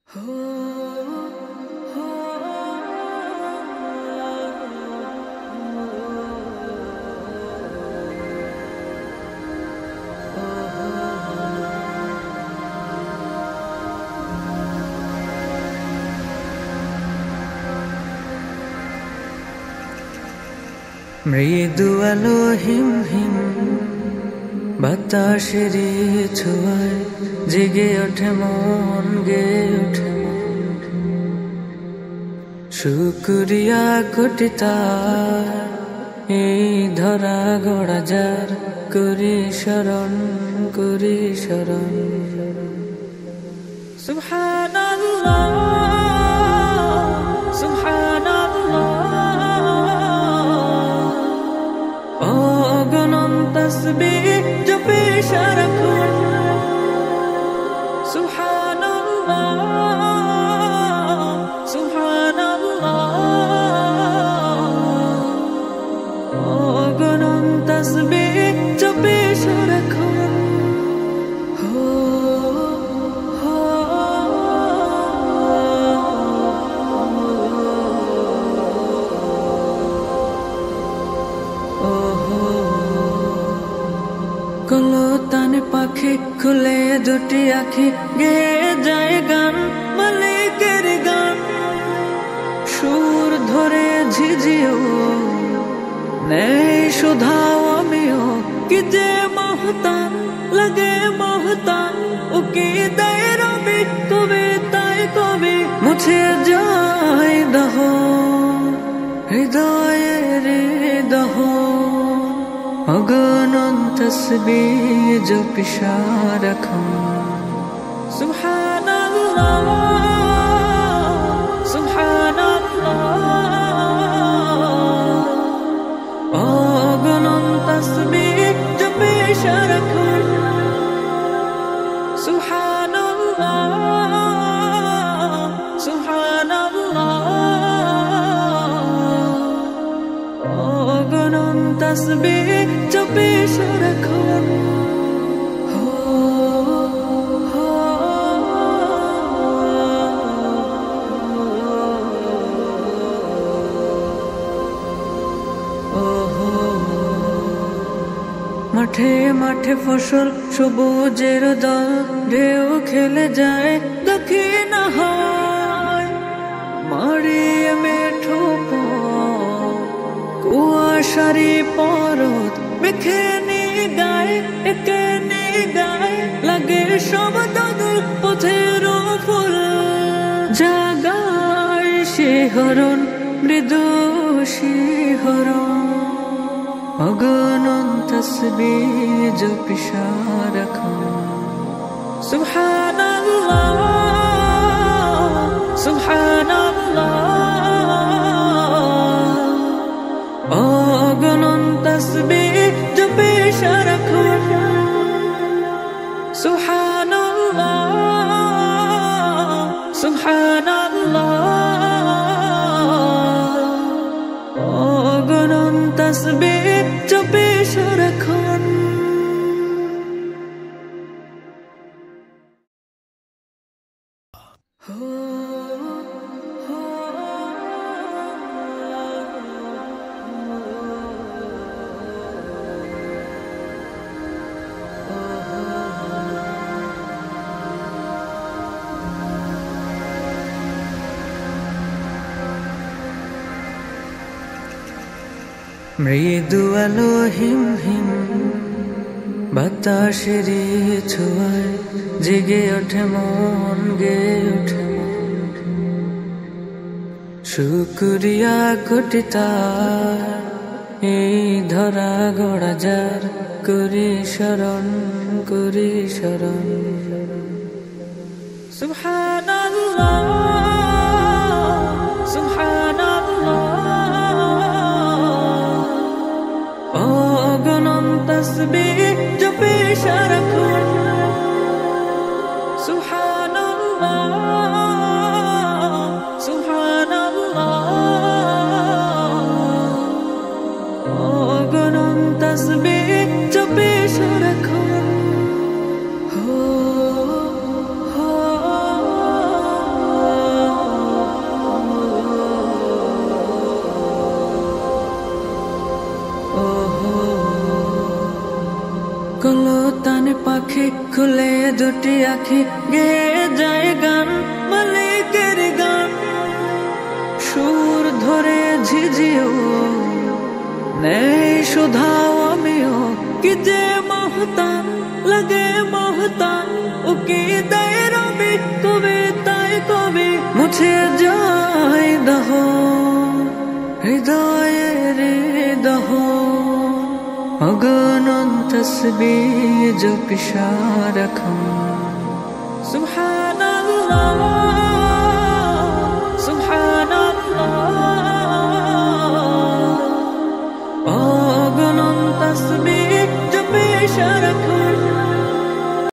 মৃদু আলো হিম হিম বাতাসের ছোঁয়ায় জেগে ওঠে মন, গে ওঠে মন। শুকরিয়া কোটি তার এই ধরা গড়া যার, করি শরণ, করি শরণ। সুবহানাল্লাহ সুবহানাল্লাহ, অগণন তাসবিহ জপে সারাক্ষণ। সুবহানাল্লাহ সুবহানাল্লাহ, অগণন তাসবিহ জপে সারাক্ষণ। কলতানে পাখি খুলে দুটি আখি, গেয়ে যায় গান, মালিকের গান। সুর ধরে ঝিঝিও নেই শুধাও আমিও, কি যে মহতান লাগে মহতান। ও কি দেয় রবি কবিতায় কবি, মুছে যায় দহ হৃদয়ের দহ। অগণন তাসবিহ জপি সারাক্ষণ। সুবহানাল্লাহ সুবহানাল্লাহ, অগণন তাসবিহ জপি সারাক্ষণ। সুবহানাল্লাহ সুবহানাল্লাহ, অগণন তাসবিহ জপি সারাক্ষণ। মাঠে মাঠে ফসল সবুজের দল, ঢেউ খেলে যায় দক্ষিণ হাওয়ায়। মারিয়ে মেঠো কুয়াশারি পরত, মেখে গায় একে গায় লাগে সব দাদুর পথের ফুল। জাগায় শিহরণ, মৃদু শিহরণ। অগণন তাসবিহ জপি সারাক্ষণ। সুবহানাল্লাহ সুবহানাল্লাহ, অগণন তাসবিহ জপি সারাক্ষণ। সুবহানাল্লাহ সুবহানাল্লাহ, অগণন তাসবিহ জপি সারাক্ষণ। মৃদু আলো হিম হিম বাতাসের ছোঁয়ায় জেগে ওঠে মন, গে ওঠে মন। শুকরিয়া কোটি তার এই ধরা গড়া যার, করি শরণ, করি শরণ। সুবহানাল্লাহ সুবহানাল্লাহ, অগণন তাসবিহ জপি সারাক্ষণ। সুবহানাল্লাহ সুবহানাল্লাহ, অগণন তাসবিহ জপি সারাক্ষণ। দুটি আখি গেয়ে যায় গান, মালিকের গান। সুর ধরে ঝিঝিও নেই শুধাও আমিও, কি যে মহতান লাগে মহতান। ও কি দেয় রবি কবিতায় কবি মুছে যায় দহ, হৃদয়ের দহ। অগণন তসবিহ জপি সারাক্ষণ, সুবহানাল্লাহ সুবহানাল্লাহ। অগণন তসবিহ জপি সারাক্ষণ।